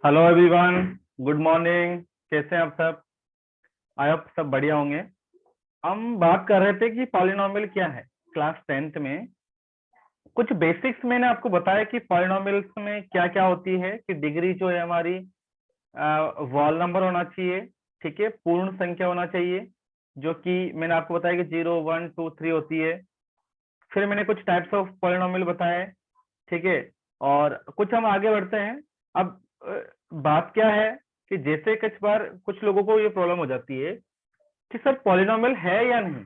Hello everyone, good morning. कैसे हैं आप सब? आई होप सब बढ़िया होंगे। हम बात कर रहे थे कि पॉलिनोमियल क्या है। क्लास 10th में कुछ बेसिक्स मैंने आपको बताया कि पॉलिनोमियल्स में क्या क्या होती है, कि डिग्री जो है हमारी वॉल नंबर होना चाहिए, ठीक है, पूर्ण संख्या होना चाहिए, जो कि मैंने आपको बताया कि 0 1 2 3 होती है। फिर मैंने कुछ टाइप्स ऑफ पॉलिनोमियल बताए, ठीक है। और कुछ हम आगे बढ़ते हैं। अब बात क्या है कि जैसे कुछ बार कुछ लोगों को ये प्रॉब्लम हो जाती है कि सर पॉलिनोमियल है या नहीं।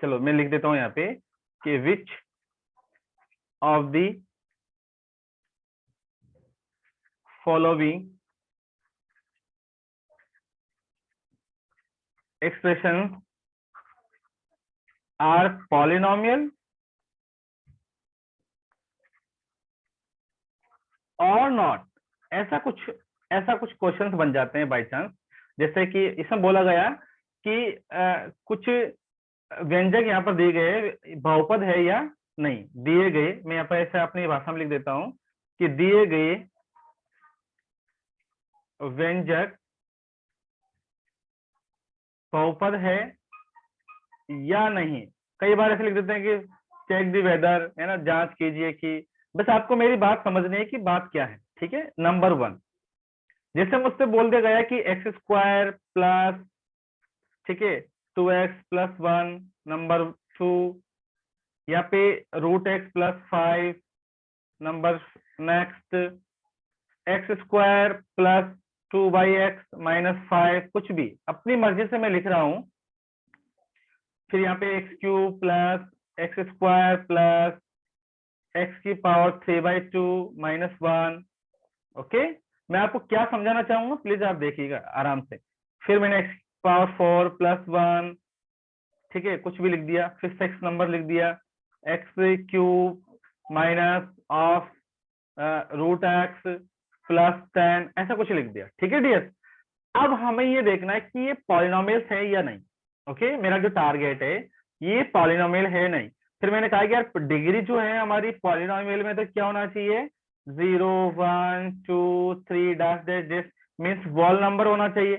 चलो मैं लिख देता हूं यहाँ पे कि which of the following expression are polynomial और नॉट। ऐसा कुछ क्वेश्चंस बन जाते हैं बाय चांस। जैसे कि इसमें बोला गया कि कुछ व्यंजक यहाँ पर दिए गए, बहुपद है या नहीं दिए गए। मैं यहाँ पर ऐसे अपनी भाषा में लिख देता हूं कि दिए गए व्यंजक बहुपद है या नहीं। कई बार ऐसे लिख देते हैं कि चेक दी वेदर, है ना, जांच कीजिए कि। बस आपको मेरी बात समझनी है कि बात क्या है, ठीक है। नंबर 1, जैसे मुझसे बोल दिया गया कि x² प्लस, ठीक है, 2x+1। नंबर 2, यहाँ पे √x+5। Number next, x² + 2x - 5, कुछ भी अपनी मर्जी से मैं लिख रहा हूं। फिर यहाँ पे x³ + x² + x⁻³ - 1। ओके, मैं आपको क्या समझाना चाहूंगा, प्लीज आप देखिएगा आराम से। फिर मैंने x⁻⁴ + 1, ठीक है, कुछ भी लिख दिया। फिर 6 नंबर लिख दिया, x³ -√x +10, ऐसा कुछ लिख दिया, ठीक है डियर। अब हमें ये देखना है कि ये पॉलिनोमियल्स है या नहीं। ओके, मेरा जो टारगेट है ये पॉलिनोमियल है नहीं। फिर मैंने कहा कि यार डिग्री जो है हमारी पॉलिनोमियल में तो क्या होना चाहिए, 0 1 2 3 dash dash dash, means wall number होना चाहिए।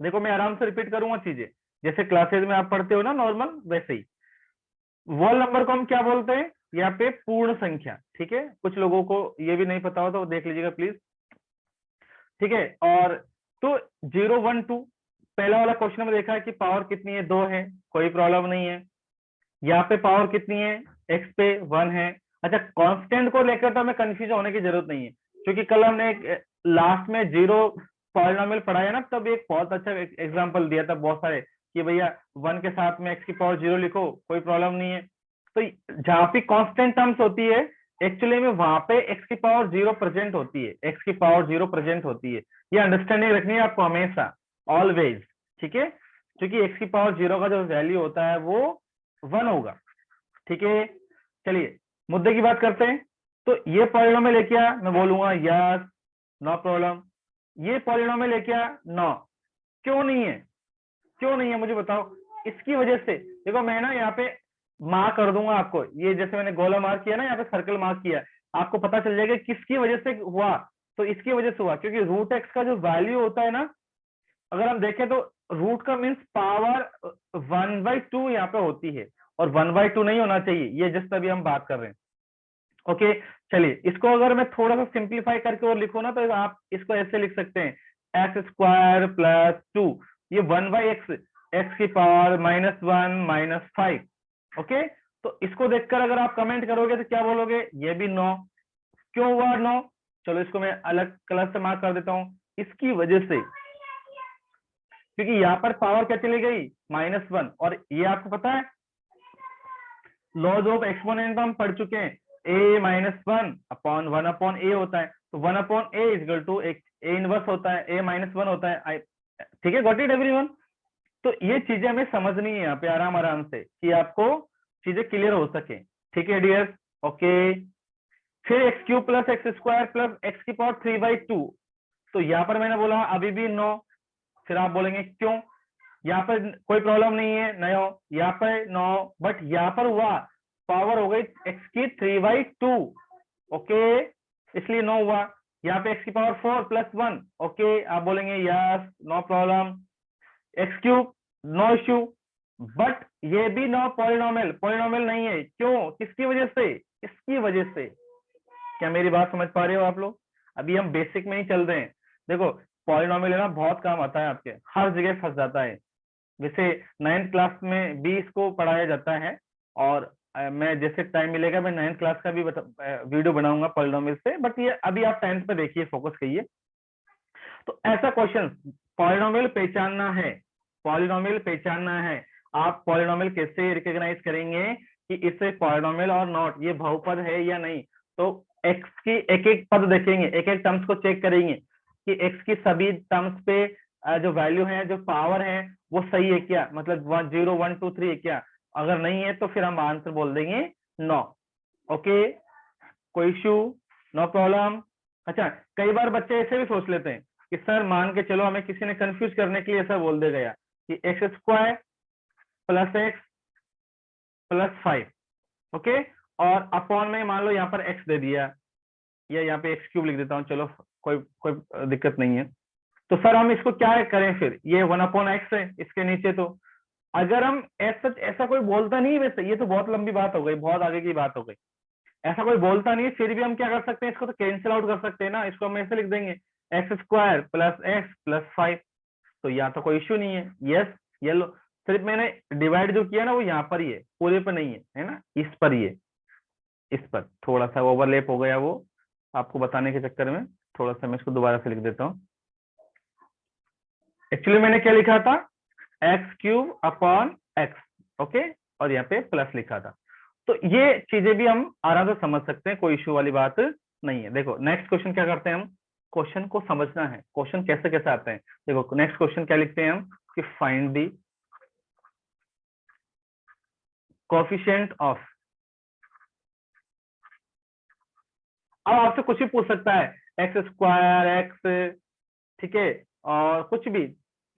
देखो मैं आराम से रिपीट करूंगा चीजें, जैसे क्लासेज में आप पढ़ते हो ना नॉर्मल, वैसे ही। वॉल नंबर को हम क्या बोलते हैं, यहाँ पे पूर्ण संख्या, ठीक है। कुछ लोगों को ये भी नहीं पता हो तो देख लीजिएगा प्लीज, ठीक है। और तो 0 1 2, पहला वाला क्वेश्चन में देखा है कि पावर कितनी है, 2 है, कोई प्रॉब्लम नहीं है। यहाँ पे पावर कितनी है, x पे 1 है। अच्छा, कांस्टेंट को लेकर तो हमें कंफ्यूज होने की जरूरत नहीं है, क्योंकि कल हमने लास्ट में जीरो पॉलिनोमियल पढ़ाया ना, तब एक बहुत अच्छा एग्जांपल दिया था बहुत सारे, कि भैया 1 के साथ में x⁻0 लिखो, कोई प्रॉब्लम नहीं है। तो जहां पे कांस्टेंट टर्म्स होती है, एक्चुअली में वहां पे x⁻0 प्रेजेंट होती है, x⁻0 प्रेजेंट होती है। ये अंडरस्टैंडिंग रखनी है आपको हमेशा, ऑलवेज, ठीक है। क्योंकि x⁻0 का जो वैल्यू होता है वो 1 होगा, ठीक है। चलिए मुद्दे की बात करते हैं। तो ये पॉलिनोमियल है क्या, मैं बोलूंगा यस, नो प्रॉब्लम। ये पॉलिनोमियल है क्या, नो। क्यों नहीं है, क्यों नहीं है मुझे बताओ। इसकी वजह से देखो, मैं ना यहाँ पे मार्क कर दूंगा आपको, ये जैसे मैंने गोला मार्क किया ना, यहाँ पे सर्कल मार्क किया, आपको पता चल जाएगा किसकी वजह से हुआ। तो इसकी वजह से हुआ क्योंकि √x का जो वैल्यू होता है ना, अगर हम देखें तो रूट का मीन्स पावर 1/2 यहाँ पे होती है, और 1/2 नहीं होना चाहिए, ये जिस अभी हम बात कर रहे हैं। ओके, चलिए इसको अगर मैं थोड़ा सा सिंप्लीफाई करके और लिखो ना, तो आप इसको ऐसे लिख सकते हैं, x² + 2, ये 1/x, x⁻1 - 5। ओके, तो इसको देखकर अगर आप कमेंट करोगे तो क्या बोलोगे, ये भी नो। क्यों हुआ नो, चलो इसको मैं अलग कलर से मार्क कर देता हूं। इसकी वजह से, क्योंकि यहाँ पर पावर क्या चली गई, -1, और ये आपको पता है लॉज ऑफ एक्सपोनेंट हम पढ़ चुके हैं, a-1/1/a होता है, तो 1/a = a इनवर्स होता है, a-1 होता है। ठीक है, गॉट इट एवरीवन। तो ये चीजें हमें समझनी है यहाँ पे आराम आराम से, कि आपको चीजें क्लियर हो सके, ठीक है डियर। ओके, फिर x³ + x² + x⁻3/2, तो यहाँ पर मैंने बोला अभी भी नो। फिर आप बोलेंगे क्यों, यहाँ पर कोई प्रॉब्लम नहीं है, नो, यहाँ पर नो, बट यहाँ पर हुआ, पावर हो गई x की 3/2, ओके, इसलिए नो हुआ। यहाँ पे x की पावर 4 + 1, ओके आप बोलेंगे yes no problem, x³ no issue, but ये भी नो पॉलिनोमियल, पॉलिनोमियल नहीं है। क्यों? किसकी वजह से? इसकी वजह से। क्या मेरी बात समझ पा रहे हो आप लोग? अभी हम बेसिक में ही चल रहे हैं। देखो पॉलिनोमियल है ना, बहुत काम आता है, आपके हर जगह फंस जाता है। वैसे 9th क्लास में भी इसको पढ़ाया जाता है, और मैं जैसे टाइम मिलेगा मैं 9th क्लास का भी वीडियो बनाऊंगा पॉलिनोमियल से, बट ये अभी आप 10th पे देखिए, फोकस करिए। तो ऐसा क्वेश्चन पॉलिनोमियल पहचानना है, पॉलिनोमियल पहचानना है। आप पॉलिनोमियल कैसे रिकॉग्नाइज करेंगे कि इससे पॉलिनोमियल और नॉट, ये बहुपद है या नहीं? तो एक्स की एक एक पद देखेंगे, एक एक टर्म्स को चेक करेंगे कि एक्स की सभी टर्म्स पे जो वैल्यू है, जो पावर है, वो सही है क्या, मतलब 0 1 2 3 है क्या? अगर नहीं है तो फिर हम आंसर बोल देंगे नो। ओके, कोई इश्यू? No problem. अच्छा, कई बार बच्चे ऐसे भी सोच लेते हैं कि सर मान के चलो हमें किसी ने कंफ्यूज करने के लिए ऐसा बोल दे गया कि x² + x + 5, ओके, और अपॉन में मान लो यहाँ पर x दे दिया, या यहाँ पे x³ लिख देता हूँ, चलो कोई कोई दिक्कत नहीं है। तो सर हम इसको क्या करें फिर? ये 1/x है इसके नीचे, तो अगर हम ऐसा कोई बोलता नहीं है, वैसे ये तो बहुत लंबी बात हो गई, बहुत आगे की बात हो गई, ऐसा कोई बोलता नहीं है, फिर भी हम क्या कर सकते हैं, इसको तो कैंसिल आउट कर सकते हैं ना। इसको हम ऐसे लिख देंगे x² + x + 5, तो यहाँ तो कोई इश्यू नहीं है। यस, ये लो, सिर्फ मैंने डिवाइड जो किया ना वो यहाँ पर ही है, पूरे पर नहीं है ना, इस पर ही है। इस पर थोड़ा सा ओवरलैप हो गया, वो आपको बताने के चक्कर में थोड़ा सा मैं इसको दोबारा से लिख देता हूँ। एक्चुअली मैंने क्या लिखा था, x³ / x, ओके, और यहाँ पे प्लस लिखा था। तो ये चीजें भी हम आराम से समझ सकते हैं, कोई इश्यू वाली बात नहीं है। देखो नेक्स्ट क्वेश्चन क्या करते हैं हम, क्वेश्चन को समझना है, क्वेश्चन कैसे कैसे आते हैं। देखो नेक्स्ट क्वेश्चन क्या लिखते हैं हम कि फाइंड दी कोएफिशिएंट ऑफ। अब आपसे कुछ भी पूछ सकता है, x² x, ठीक है, और कुछ भी।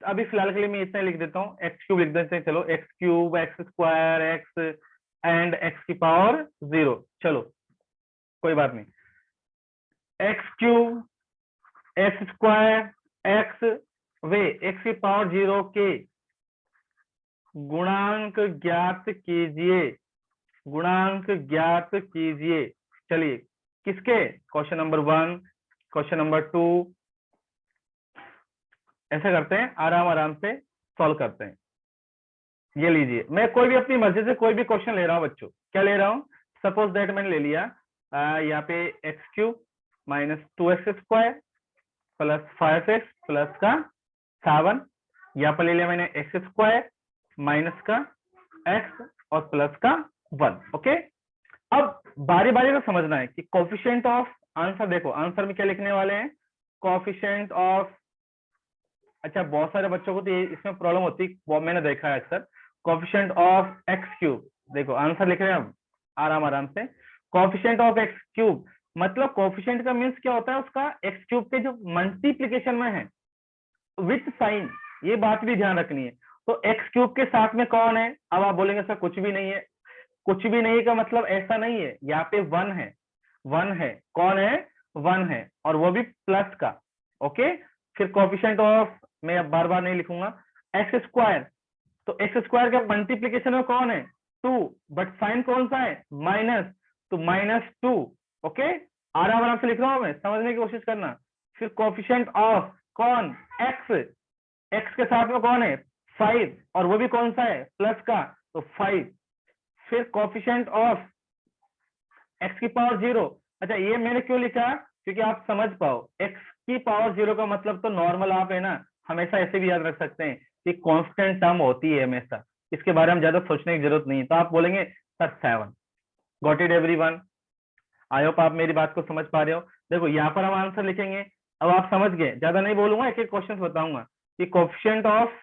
अभी फिलहाल के लिए मैं इतना लिख देता हूँ, x³ लिख देते हैं, चलो x³ x² x and x की पावर 0, चलो कोई बात नहीं। x³ x² x वे x की पावर 0 के गुणांक ज्ञात कीजिए, गुणांक ज्ञात कीजिए। चलिए किसके, क्वेश्चन नंबर 1, क्वेश्चन नंबर 2, ऐसा करते हैं, आराम आराम से सॉल्व करते हैं। ये लीजिए, मैं कोई भी अपनी मर्जी से कोई भी क्वेश्चन ले रहा हूँ बच्चों, क्या ले रहा हूँ, सपोज दैट मैंने ले लिया यहाँ पे x³ - 2x² + 5x प्लस का 7, यहाँ पर ले लिया मैंने x² माइनस का x और प्लस का 1, ओके। अब बारी बारी से समझना है कि कोएफिशिएंट ऑफ आंसर, देखो आंसर में क्या लिखने वाले हैं, कोएफिशिएंट ऑफ। अच्छा, बहुत सारे बच्चों को तो इसमें प्रॉब्लम होती है, वो मैंने देखा है अक्सर, कोएफिशिएंट ऑफ x³, देखो आंसर लिख रहे हैं हम आराम आराम से, कोएफिशिएंट ऑफ x³ मतलब कोएफिशिएंट का मींस क्या होता है, उसका x³ के जो मल्टीप्लिकेशन में है विथ साइन, ये बात भी ध्यान रखनी है। तो x³ के साथ में कौन है? अब आप बोलेंगे सर कुछ भी नहीं है, कुछ भी नहीं का मतलब ऐसा नहीं है, यहाँ पे 1 है, 1 है, कौन है, 1 है, और वो भी प्लस का, ओके। फिर कोएफिशिएंट ऑफ, मैं अब बार बार नहीं लिखूंगा, x², तो x² का मल्टीप्लीकेशन में कौन है, 2, बट साइन कौन सा है, माइनस, तो -2, ओके। आराम आराम से लिख रहा हूं मैं, समझने की कोशिश करना। फिर कोएफिशिएंट ऑफ कौन, x, x के साथ में कौन है, 5, और वो भी कौन सा है, प्लस का, तो 5। फिर कोएफिशिएंट ऑफ x की पावर 0, अच्छा ये मैंने क्यों लिखा, क्योंकि आप समझ पाओ, x की पावर 0 का मतलब तो नॉर्मल आप है ना, हमेशा ऐसे भी याद रख सकते हैं कि कांस्टेंट टर्म होती है हमेशा, इसके बारे में ज्यादा सोचने की जरूरत नहीं है। तो आप बोलेंगे sir 7, got it everyone, I hope आप मेरी बात को समझ पा रहे हो। देखो यहाँ पर हम आंसर लिखेंगे, अब आप समझ गए, ज्यादा नहीं बोलूंगा, एक एक क्वेश्चन बताऊंगा कि कोएफिशिएंट ऑफ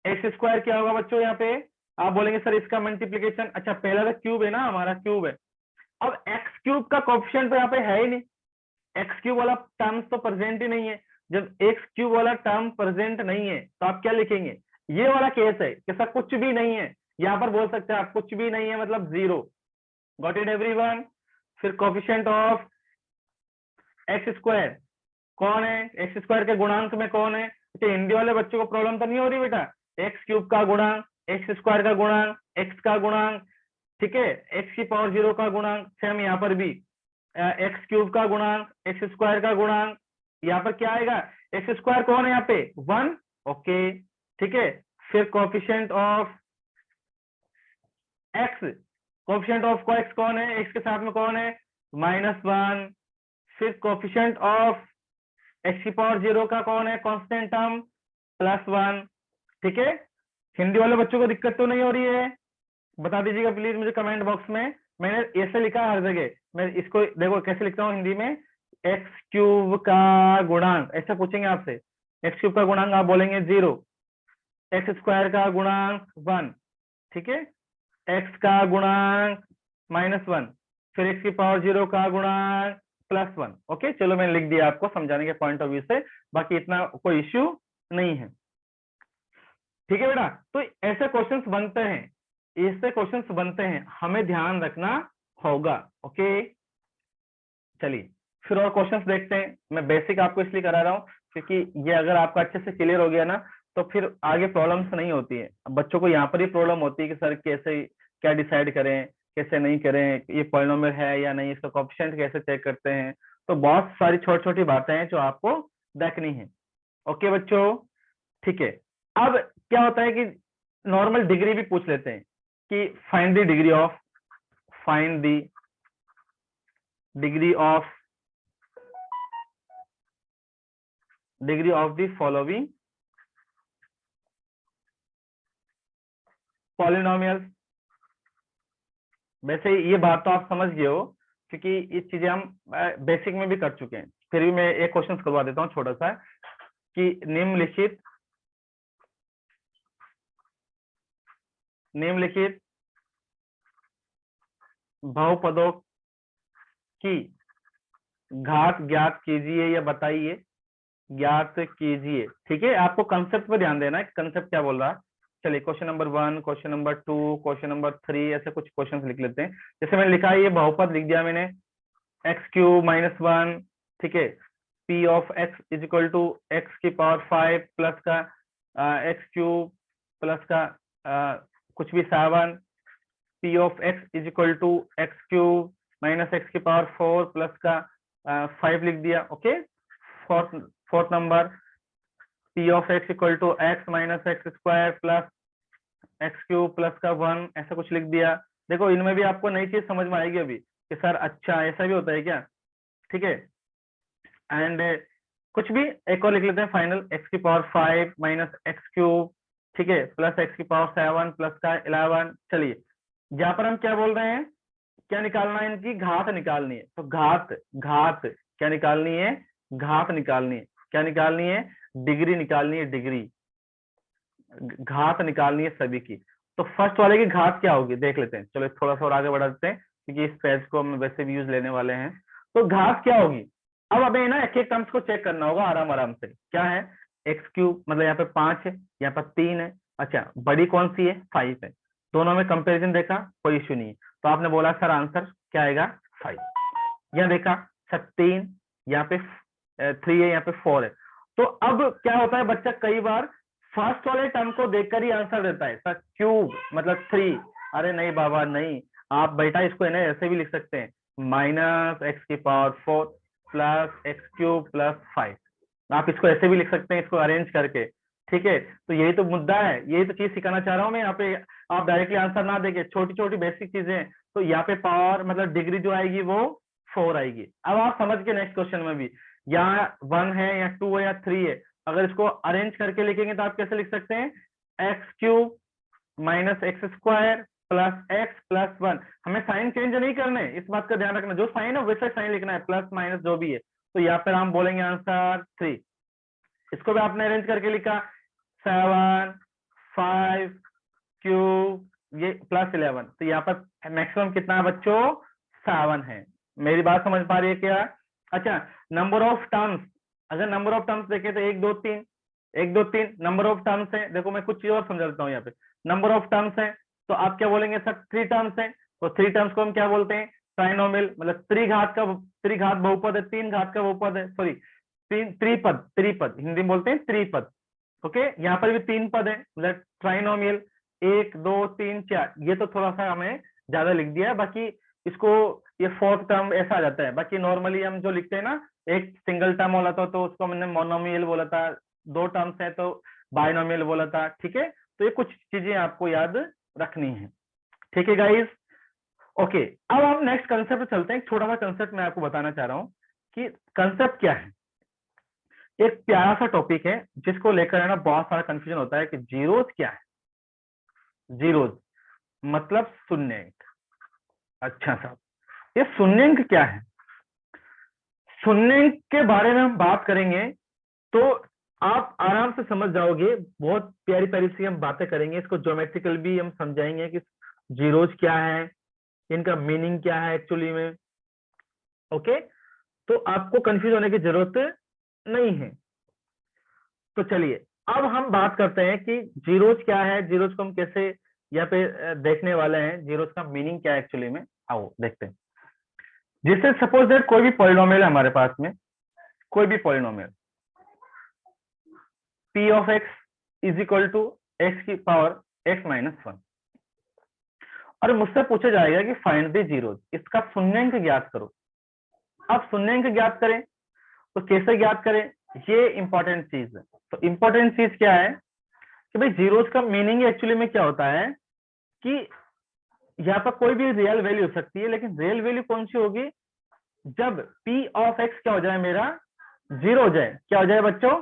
x² क्या होगा बच्चों, यहाँ पे आप बोलेंगे सर इसका मल्टीप्लीकेशन, अच्छा पहला तो क्यूब है ना, हमारा क्यूब है। अब x³ का कोएफिशिएंट तो यहाँ पे है ही नहीं, x³ वाला टर्म तो प्रेजेंट ही नहीं है। जब x³ वाला टर्म प्रेजेंट नहीं है तो आप क्या लिखेंगे, ये वाला केस है कि सर कुछ भी नहीं है, यहाँ पर बोल सकते हैं आप कुछ भी नहीं है मतलब 0, गॉट इट एवरीवन। फिर कोएफिशिएंट ऑफ एक्स स्क्वायर कौन है, एक्स स्क्वायर के गुणांक में कौन है। तो हिंदी वाले बच्चों को प्रॉब्लम तो नहीं हो रही बेटा, एक्स क्यूब का गुणांक, एक्स स्क्वायर का गुणांक, एक्स का गुणांक, ठीक है, एक्स की पावर 0 का गुणांक, सेम यहाँ पर भी एक्स क्यूब का गुणांक, एक्स स्क्वायर का गुणांक, यहाँ पर क्या आएगा, एक्स स्क्वायर कौन है यहाँ पे 1, ओके, ठीक है। फिर coefficient of x, coefficient of को एक्स कौन है, एक्स के साथ में कौन है -1, फिर कोफिशिएंट ऑफ एक्स की पावर 0 का कौन है कांस्टेंट टर्म +1, ठीक है। हिंदी वाले बच्चों को दिक्कत तो नहीं हो रही है, बता दीजिएगा प्लीज मुझे कमेंट बॉक्स में। मैंने ऐसे लिखा है हर जगह, मैं इसको देखो कैसे लिखता हूँ हिंदी में, एक्स क्यूब का गुणांक, ऐसे पूछेंगे आपसे, एक्स क्यूब का गुणांक आप बोलेंगे 0, एक्स स्क्वायर का गुणांक 1, ठीक है, एक्स का गुणांक -1, फिर एक्स की पावर 0 का गुणांक +1, ओके। चलो मैंने लिख दिया आपको समझाने के पॉइंट ऑफ व्यू से, बाकी इतना कोई इश्यू नहीं है, ठीक है बेटा। तो ऐसे क्वेश्चंस बनते हैं, ऐसे क्वेश्चंस बनते हैं, हमें ध्यान रखना होगा, ओके। चलिए फिर और क्वेश्चंस देखते हैं। मैं बेसिक आपको इसलिए करा रहा हूँ क्योंकि ये अगर आपका अच्छे से क्लियर हो गया ना तो फिर आगे प्रॉब्लम्स नहीं होती है। बच्चों को यहाँ पर ही प्रॉब्लम होती है कि सर कैसे क्या डिसाइड करें, कैसे नहीं करें, ये पॉलिनोमियल है या नहीं, इसका कोएफिशिएंट कैसे चेक करते हैं। तो बहुत सारी छोटी छोटी बातें हैं जो आपको देखनी है, ओके बच्चों, ठीक है। अब क्या होता है कि नॉर्मल डिग्री भी पूछ लेते हैं कि find the degree of, find the degree of, degree of the following polynomials. वैसे ये बात तो आप समझ गए हो क्योंकि ये चीजें हम बेसिक में भी कर चुके हैं, फिर भी मैं एक क्वेश्चन करवा देता हूँ छोटा सा कि निम्नलिखित बहुपदों की घात ज्ञात कीजिए या बताइए, ज्ञात कीजिए, ठीक है। आपको कंसेप्ट पे ध्यान देना है, कंसेप्ट क्या बोल रहा है। चलिए question number 1, question number 2, question number 3, ऐसे कुछ क्वेश्चंस लिख लेते हैं। जैसे मैंने लिखा है ये बहुपद लिख दिया मैंने, x³ - 1, ठीक है, p of x is equal to x की पावर 5 प्लस का x³ प्लस का कुछ भी 7, p of x is equal to x³ minus x की पावर 4 प्लस का 5 लिख दिया, okay. Fourth number p of x equal to x minus x square plus x³ plus का 1, ऐसा कुछ लिख दिया। देखो इनमें भी आपको नई चीज समझ में आएगी अभी कि सर अच्छा ऐसा भी होता है क्या, ठीक है। एंड कुछ भी एक और लिख लेते हैं फाइनल, x की पावर 5 माइनस x³, ठीक है, प्लस x की पावर 7 प्लस का 11। चलिए यहाँ पर हम क्या बोल रहे हैं, क्या निकालना है, इनकी घात निकालनी है। तो घात घात क्या निकालनी है, घात निकालनी है, क्या निकालनी है, डिग्री निकालनी है, डिग्री घात निकालनी है सभी की। तो फर्स्ट वाले की घात क्या होगी देख लेते हैं, चलो थोड़ा सा और आगे बढ़ा देते हैं क्योंकि इस पेज को हम वैसे भी यूज लेने वाले हैं। तो घात क्या होगी, अब हमें ना एक एक टर्म्स को चेक करना होगा आराम आराम से। क्या है, x³ मतलब यहाँ पे 5 है, यहाँ पर 3 है, अच्छा बड़ी कौन सी है 5 है, दोनों में कंपेरिजन देखा कोई इश्यू नहीं है। तो आपने बोला सर आंसर क्या आएगा 5, यहाँ देखा सर 3, यहाँ पे 3 है, यहाँ पे 4 है। तो अब क्या होता है बच्चा कई बार फर्स्ट वाले टर्म को देखकर ही आंसर देता है, सर क्यूब मतलब 3, अरे नहीं बाबा नहीं, आप बेटा इसको है ना ऐसे भी लिख सकते हैं, माइनस एक्स की पावर 4 प्लस x³ प्लस 5, आप इसको ऐसे भी लिख सकते हैं, इसको अरेंज करके, ठीक है। तो यही तो मुद्दा है, यही तो चीज सिखाना चाह रहा हूँ मैं यहाँ पे, आप डायरेक्टली आंसर ना देके छोटी छोटी बेसिक चीजें। तो यहाँ पे पावर मतलब डिग्री जो आएगी वो 4 आएगी। अब आप समझ के नेक्स्ट क्वेश्चन में भी यहाँ 1 है या 2 है या 3 है, अगर इसको अरेंज करके लिखेंगे तो आप कैसे लिख सकते हैं, x³ minus x square plus x plus 1। हमें साइन चेंज नहीं करने, इस बात का ध्यान रखना, जो साइन है वैसे साइन लिखना है, प्लस माइनस जो भी है। तो यहाँ पर हम बोलेंगे आंसर 3। इसको भी आपने अरेंज करके लिखा 7 5 क्यूब ये प्लस 11, तो यहाँ पर मैक्सिमम कितना है बच्चों 7 है। मेरी बात समझ पा रही है क्या। अच्छा नंबर ऑफ टर्म्स, अगर नंबर ऑफ टर्म्स देखें तो 1 2 3 1 2 3 नंबर ऑफ टर्म्स है। देखो मैं कुछ चीज और समझा देता हूँ, यहाँ पे नंबर ऑफ टर्म्स है तो आप क्या बोलेंगे सर 3 टर्म्स है, तो 3 टर्म्स को हम क्या बोलते हैं ट्राइनोमियल मतलब त्रिघात बहुपद है, 3 घात का बहुपद है, सॉरी त्रिपद, त्रिपद हिंदी में बोलते हैं त्रिपद। ओके, यहाँ पर भी 3 पद है मतलब ट्राइनोमियल, 1 2 3 4। ये तो थोड़ा सा हमें ज्यादा लिख दिया है, बाकी इसको ये फोर्थ टर्म ऐसा आ जाता है। बाकी नॉर्मली हम जो लिखते हैं ना, एक सिंगल टर्म बोला था तो उसको हमने मोनोमियल बोला था, 2 टर्म्स है तो बाइनोमियल बोला था। ठीक है, तो ये कुछ चीजें आपको याद रखनी है। ठीक है गाइस, ओके। अब हम नेक्स्ट कंसेप्ट चलते हैं। छोटा सा कंसेप्ट मैं आपको बताना चाह रहा हूं कि कंसेप्ट क्या है। एक प्यारा सा टॉपिक है जिसको लेकर है ना बहुत सारा कंफ्यूजन होता है कि जीरोज क्या है। जीरोज मतलब शून्यंक। अच्छा साहब, ये शून्यंक क्या है? शून्यंक के बारे में हम बात करेंगे तो आप आराम से समझ जाओगे। बहुत प्यारी प्यारी सी हम बातें करेंगे, इसको ज्योमेट्रिकल भी हम समझाएंगे कि जीरोज क्या है, इनका मीनिंग क्या है एक्चुअली में। ओके, तो आपको कंफ्यूज होने की जरूरत नहीं है। तो चलिए अब हम बात करते हैं कि जीरोज क्या है, जीरोज को हम कैसे यहाँ पे देखने वाले हैं, जीरोज का मीनिंग क्या है एक्चुअली में। आओ देखते हैं। जिससे सपोज दैट कोई भी पॉलिनोमियल है हमारे पास में, कोई भी polynomial p of x is equal to x की पावर x माइनस 1, और मुझसे पूछा जाएगा कि फाइंड द जीरोज, इसका शून्यंक ज्ञात करो। अब शून्यंक ज्ञात करें तो कैसे ज्ञात करें, ये इंपॉर्टेंट चीज है। तो इंपॉर्टेंट चीज क्या है कि भाई जीरोज का मीनिंग एक्चुअली में क्या होता है कि यहाँ पर कोई भी रियल वैल्यू हो सकती है, लेकिन रियल वैल्यू कौन सी होगी, जब p ऑफ x क्या हो जाए, मेरा जीरो हो जाए। क्या हो जाए बच्चों,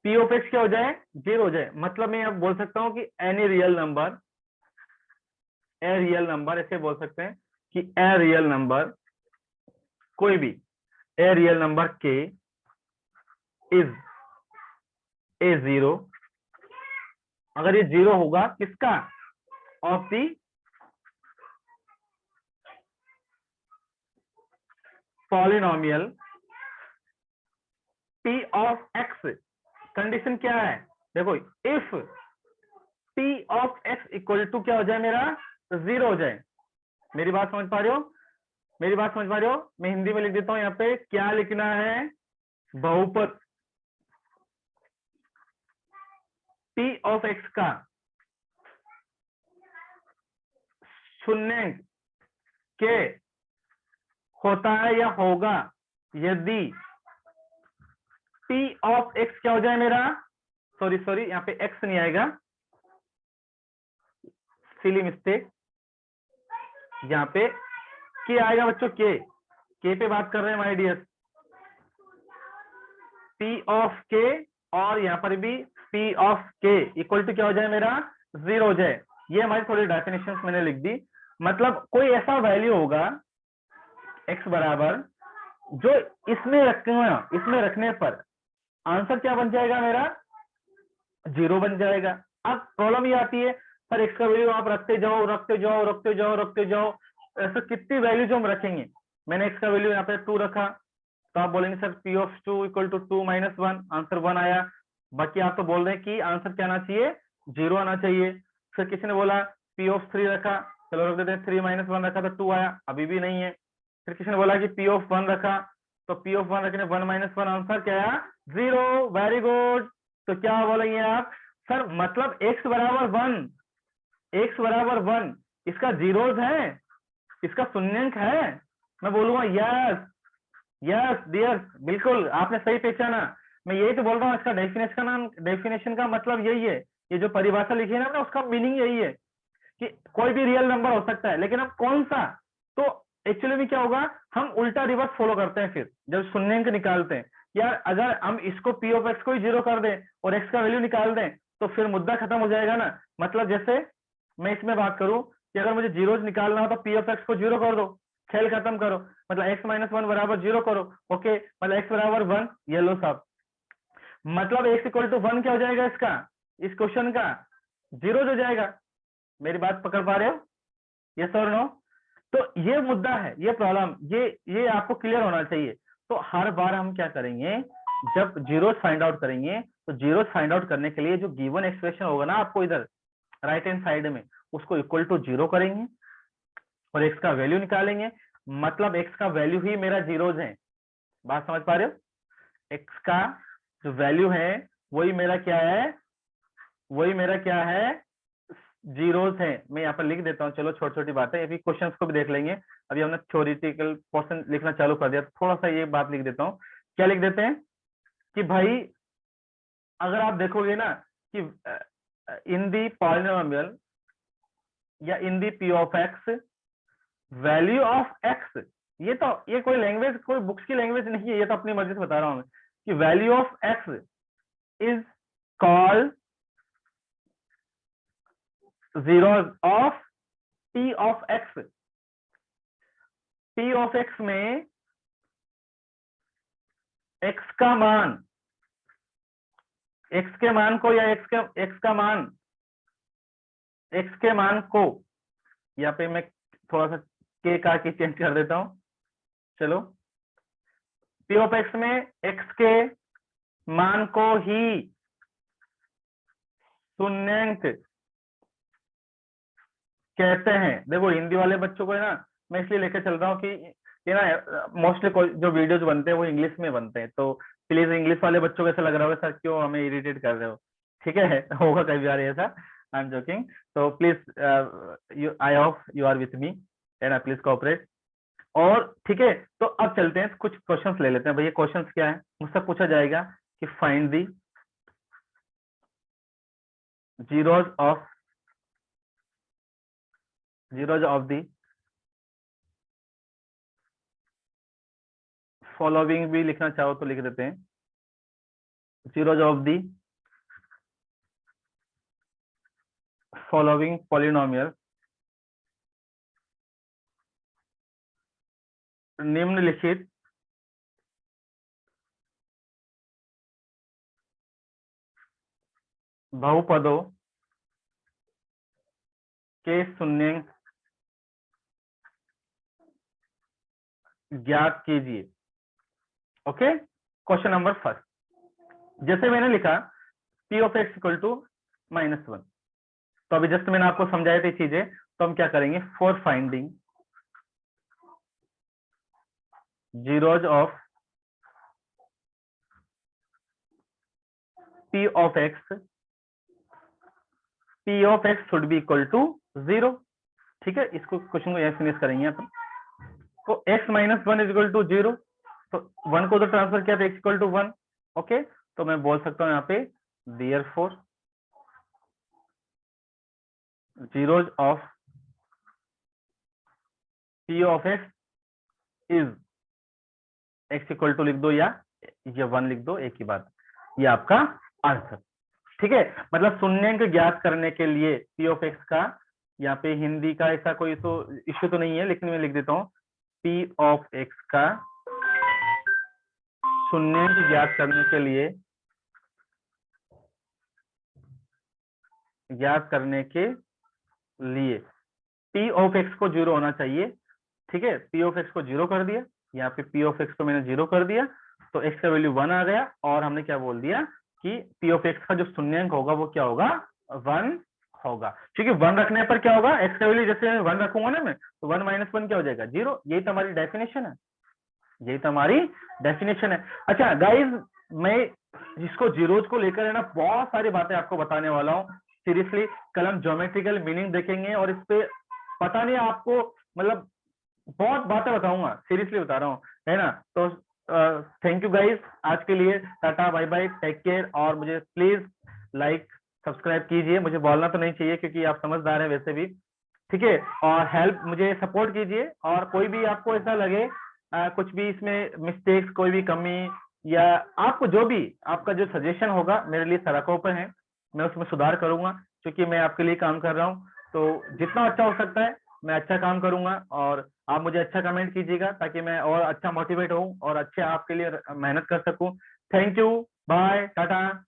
p ऑफ x क्या हो जाए, जीरो हो जाए। मतलब मैं अब बोल सकता हूं कि एनी रियल नंबर, ए रियल नंबर ऐसे बोल सकते हैं कि ए रियल नंबर, कोई भी a real number k is a zero. अगर ये जीरो होगा किसका, of the polynomial p of x। Condition क्या है, देखो if p of x equal to क्या हो जाए, मेरा जीरो हो जाए। मेरी बात समझ पा रहे हो, मेरी बात समझ पा रहे हो? मैं हिंदी में लिख देता हूं, यहाँ पे क्या लिखना है, बहुपद p ऑफ x का शून्यंक के होता है या होगा यदि p ऑफ x क्या हो जाए मेरा, सॉरी सॉरी यहाँ पे x नहीं आएगा, सिली मिस्टेक, यहाँ पे k आएगा बच्चों। k पे बात कर रहे हैं my dear, p of k, और यहाँ पर भी p of k equal to क्या हो जाए, मेरा जीरो हो जाए। ये हमारी थोड़ी डेफिनेशन मैंने लिख दी। मतलब कोई ऐसा वैल्यू होगा x बराबर जो इसमें रखने पर आंसर क्या बन जाएगा, मेरा जीरो बन जाएगा। अब प्रॉब्लम ये आती है, सर x का वैल्यू आप रखते जाओ रखते जाओ रखते जाओ रखते जाओ, ऐसा कितनी वैल्यू जो हम रखेंगे। मैंने x का वैल्यू यहाँ पे 2 रखा, तो आप बोलेंगे sir p of 2 equal to 2 minus 1, answer 1 आया। बाकी आप तो बोल रहे हैं कि आंसर क्या आना चाहिए, जीरो आना चाहिए। फिर किसी ने बोला p ऑफ 3 रखा, चलो रख देते हैं, 3 माइनस 1 रखा तो 2 आया, अभी भी नहीं है। फिर किसी ने बोला कि p ऑफ 1 रखा, तो p ऑफ 1 रखने 1 माइनस 1, आंसर क्या आया, जीरो। Very good. तो क्या बोलेंगे आप, सर मतलब x बराबर 1, x बराबर 1 इसका जीरोज है, इसका शून्यंक है। मैं बोलूंगा यस यस डियर, बिल्कुल आपने सही पहचाना। मैं यही तो बोल रहा हूँ, इसका डेफिनेशन का मतलब यही है। ये जो परिभाषा लिखी है ना हमने, उसका मीनिंग यही है कि कोई भी रियल नंबर हो सकता है, लेकिन अब कौन सा। तो एक्चुअली में क्या होगा, हम उल्टा रिवर्स फॉलो करते हैं। फिर जब शून्यंक निकालते हैं, यार अगर हम इसको p ऑफ x को ही जीरो कर दें और x का वैल्यू निकाल दें तो फिर मुद्दा खत्म हो जाएगा ना। मतलब जैसे मैं इसमें बात करूं कि अगर मुझे जीरोज निकालना हो तो p ऑफ x को जीरो कर दो, खेल खत्म करो। मतलब x माइनस 1 बराबर जीरो करो। ओके, मतलब x बराबर 1, ये लो साहब, मतलब x इक्वल टू 1 क्या हो जाएगा, इसका इस क्वेश्चन का जीरो हो जाएगा। मेरी बात पकड़ पा रहे हो, यस और नो? तो ये मुद्दा है, ये प्रॉब्लम, ये आपको क्लियर होना चाहिए। तो हर बार हम क्या करेंगे, जब जीरोस फाइंड आउट करेंगे तो जीरोस फाइंड आउट करने के लिए जो गिवन एक्सप्रेशन होगा ना आपको इधर राइट हैंड साइड में, उसको इक्वल टू जीरो करेंगे। और x का वैल्यू निकालेंगे, मतलब x का वैल्यू ही मेरा जीरोज है। बात समझ पा रहे हो? x का जो वैल्यू है वही मेरा क्या है, वही मेरा क्या है, जीरोज है। मैं यहाँ पर लिख देता हूँ, चलो छोटी छोटी बातें, अभी क्वेश्चंस को भी देख लेंगे। अभी हमने थ्योरेटिकल पोर्शन लिखना चालू कर दिया, थोड़ा सा ये बात लिख देता हूँ। क्या लिख देते हैं कि भाई अगर आप देखोगे ना कि इन दी पॉलिनोमियल या in the P of x, value of x, ये कोई लैंग्वेज, कोई बुक्स की लैंग्वेज नहीं है, ये तो अपनी मर्जी से बता रहा हूँ कि value of x is called zeros of p of x। p of x में x का मान, x के मान को या x का मान, x के मान को, यहाँ पे मैं थोड़ा सा k का की चेंज कर देता हूं। चलो, p of x में x के मान को ही शून्यंक कहते हैं। देखो हिंदी वाले बच्चों को है ना, मैं इसलिए लेकर चल रहा हूँ कि ये ना मोस्टली जो वीडियोज बनते हैं वो इंग्लिश में बनते हैं, तो प्लीज इंग्लिश वाले बच्चों को ऐसा लग रहा होगा सर क्यों हमें इरिटेट कर रहे हो, ठीक है होगा कई बार ऐसा, आई एम जोकिंग। तो please I hope you are with me and please cooperate. और ठीक है, तो अब चलते हैं कुछ क्वेश्चंस ले लेते हैं। भैया क्वेश्चंस क्या है, मुझसे पूछा जाएगा कि find the zeros of the following, भी लिखना चाहो तो लिख देते हैं, zeros of the following polynomial, निम्नलिखित बहुपदों के शून्यंक ज्ञात कीजिए। ओके, क्वेश्चन नंबर फर्स्ट, जैसे मैंने लिखा p of x equal to -1, तो अभी जस्ट मैंने आपको समझाया थी चीजें, तो हम क्या करेंगे, for finding zeros of p of x, p of x should be equal to 0। ठीक है, इसको क्वेश्चन को यह फिनिश करेंगे अपन। तो x minus 1 is equal to 0, तो 1 को तो ट्रांसफर किया तो x इक्वल टू 1। ओके, तो मैं बोल सकता हूं यहाँ पे therefore zeros of p of x is x equal to लिख दो या ये 1 लिख दो, एक ही बात, ये आपका आंसर। ठीक है, मतलब शून्यंक ज्ञात करने के लिए p ऑफ x का, यहाँ पे हिंदी का ऐसा कोई तो इश्यू तो नहीं है, लेकिन मैं लिख देता हूँ p ऑफ x का शून्यंक ज्ञात करने के लिए, p ऑफ x को 0 होना चाहिए। ठीक है, p ऑफ x को 0 कर दिया, यहाँ पे p ऑफ x को मैंने 0 कर दिया, तो x का वैल्यू 1 आ गया, और हमने क्या बोल दिया कि p ऑफ x का जो शून्यंक होगा वो क्या होगा, 1 होगा। क्योंकि 1 रखने पर क्या होगा, x का वैल्यू जैसे 1 रखूंगा ना मैं, तो 1 माइनस 1 क्या हो जाएगा, 0। यही तो हमारी डेफिनेशन है, यही तो हमारी डेफिनेशन है। अच्छा गाइज, मैं इसको जीरोज को लेकर है ना बहुत सारी बातें आपको बताने वाला हूँ सीरियसली। कल हम ज्योमेट्रिकल मीनिंग देखेंगे और इस पे पता नहीं आपको, मतलब बहुत बातें बताऊंगा, सीरियसली बता रहा हूँ, है ना। तो थैंक यू गाइज, आज के लिए tata bye bye, take care, और मुझे प्लीज लाइक सब्सक्राइब कीजिए, मुझे बोलना तो नहीं चाहिए क्योंकि आप समझदार हैं वैसे भी, ठीक है। और हेल्प, मुझे सपोर्ट कीजिए, और कोई भी आपको ऐसा लगे कुछ भी इसमें मिस्टेक्स, कोई भी कमी, या आपको जो भी आपका जो सजेशन होगा मेरे लिए सड़कों पर है, मैं उसमें सुधार करूंगा, क्योंकि मैं आपके लिए काम कर रहा हूँ। तो जितना अच्छा हो सकता है मैं अच्छा काम करूंगा, और आप मुझे अच्छा कमेंट कीजिएगा ताकि मैं और अच्छा मोटिवेट हूँ और अच्छे आपके लिए मेहनत कर सकूं। Thank you, bye, Tata.